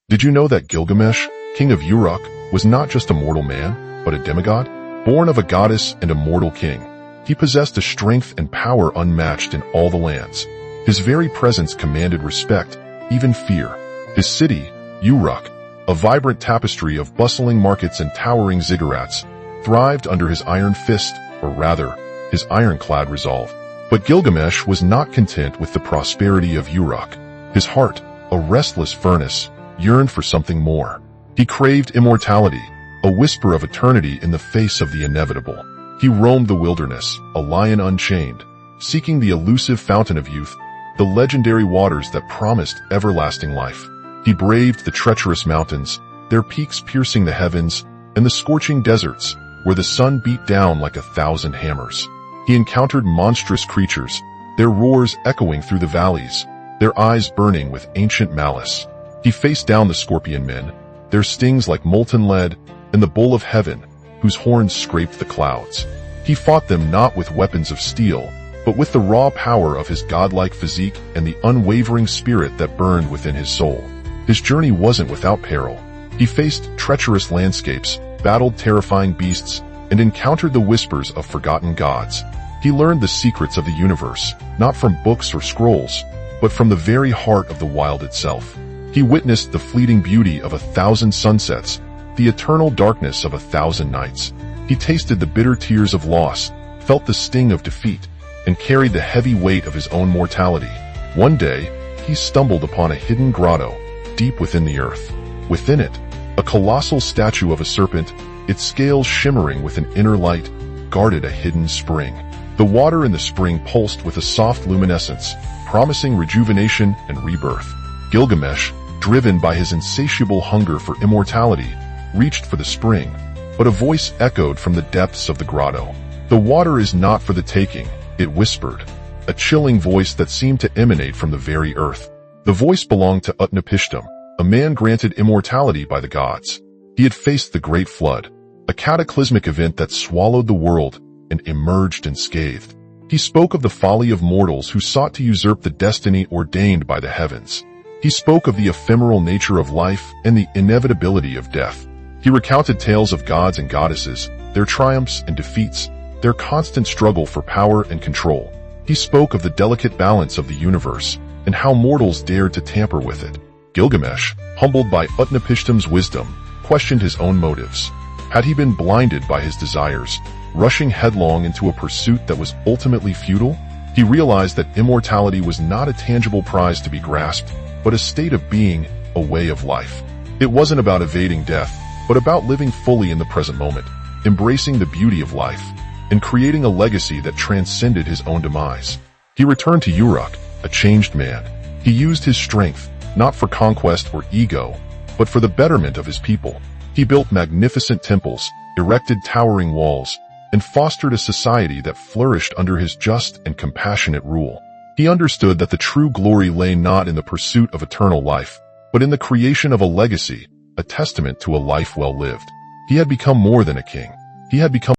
Did you know that Gilgamesh, king of Uruk, was not just a mortal man, but a demigod? Born of a goddess and a mortal king, he possessed a strength and power unmatched in all the lands. His very presence commanded respect, even fear. His city, Uruk, a vibrant tapestry of bustling markets and towering ziggurats, thrived under his iron fist, or rather, his ironclad resolve. But Gilgamesh was not content with the prosperity of Uruk. His heart, a restless furnace, yearned for something more. He craved immortality, a whisper of eternity in the face of the inevitable. He roamed the wilderness, a lion unchained, seeking the elusive fountain of youth, the legendary waters that promised everlasting life. He braved the treacherous mountains, their peaks piercing the heavens, and the scorching deserts, where the sun beat down like 1,000 hammers. He encountered monstrous creatures, their roars echoing through the valleys, their eyes burning with ancient malice. He faced down the scorpion men, their stings like molten lead, and the bull of heaven, whose horns scraped the clouds. He fought them not with weapons of steel, but with the raw power of his godlike physique and the unwavering spirit that burned within his soul. His journey wasn't without peril. He faced treacherous landscapes, battled terrifying beasts, and encountered the whispers of forgotten gods. He learned the secrets of the universe, not from books or scrolls, but from the very heart of the wild itself. He witnessed the fleeting beauty of 1,000 sunsets, the eternal darkness of 1,000 nights. He tasted the bitter tears of loss, felt the sting of defeat, and carried the heavy weight of his own mortality. One day, he stumbled upon a hidden grotto, deep within the earth. Within it, a colossal statue of a serpent, its scales shimmering with an inner light, guarded a hidden spring. The water in the spring pulsed with a soft luminescence, promising rejuvenation and rebirth. Gilgamesh, driven by his insatiable hunger for immortality, reached for the spring, but a voice echoed from the depths of the grotto. "The water is not for the taking," it whispered, a chilling voice that seemed to emanate from the very earth. The voice belonged to Utnapishtim, a man granted immortality by the gods. He had faced the Great Flood, a cataclysmic event that swallowed the world and emerged unscathed. He spoke of the folly of mortals who sought to usurp the destiny ordained by the heavens. He spoke of the ephemeral nature of life and the inevitability of death. He recounted tales of gods and goddesses, their triumphs and defeats, their constant struggle for power and control. He spoke of the delicate balance of the universe and how mortals dared to tamper with it. Gilgamesh, humbled by Utnapishtim's wisdom, questioned his own motives. Had he been blinded by his desires, rushing headlong into a pursuit that was ultimately futile? He realized that immortality was not a tangible prize to be grasped, but a state of being, a way of life. It wasn't about evading death, but about living fully in the present moment, embracing the beauty of life, and creating a legacy that transcended his own demise. He returned to Uruk, a changed man. He used his strength, not for conquest or ego, but for the betterment of his people. He built magnificent temples, erected towering walls, and fostered a society that flourished under his just and compassionate rule. He understood that the true glory lay not in the pursuit of eternal life, but in the creation of a legacy, a testament to a life well lived. He had become more than a king. He had become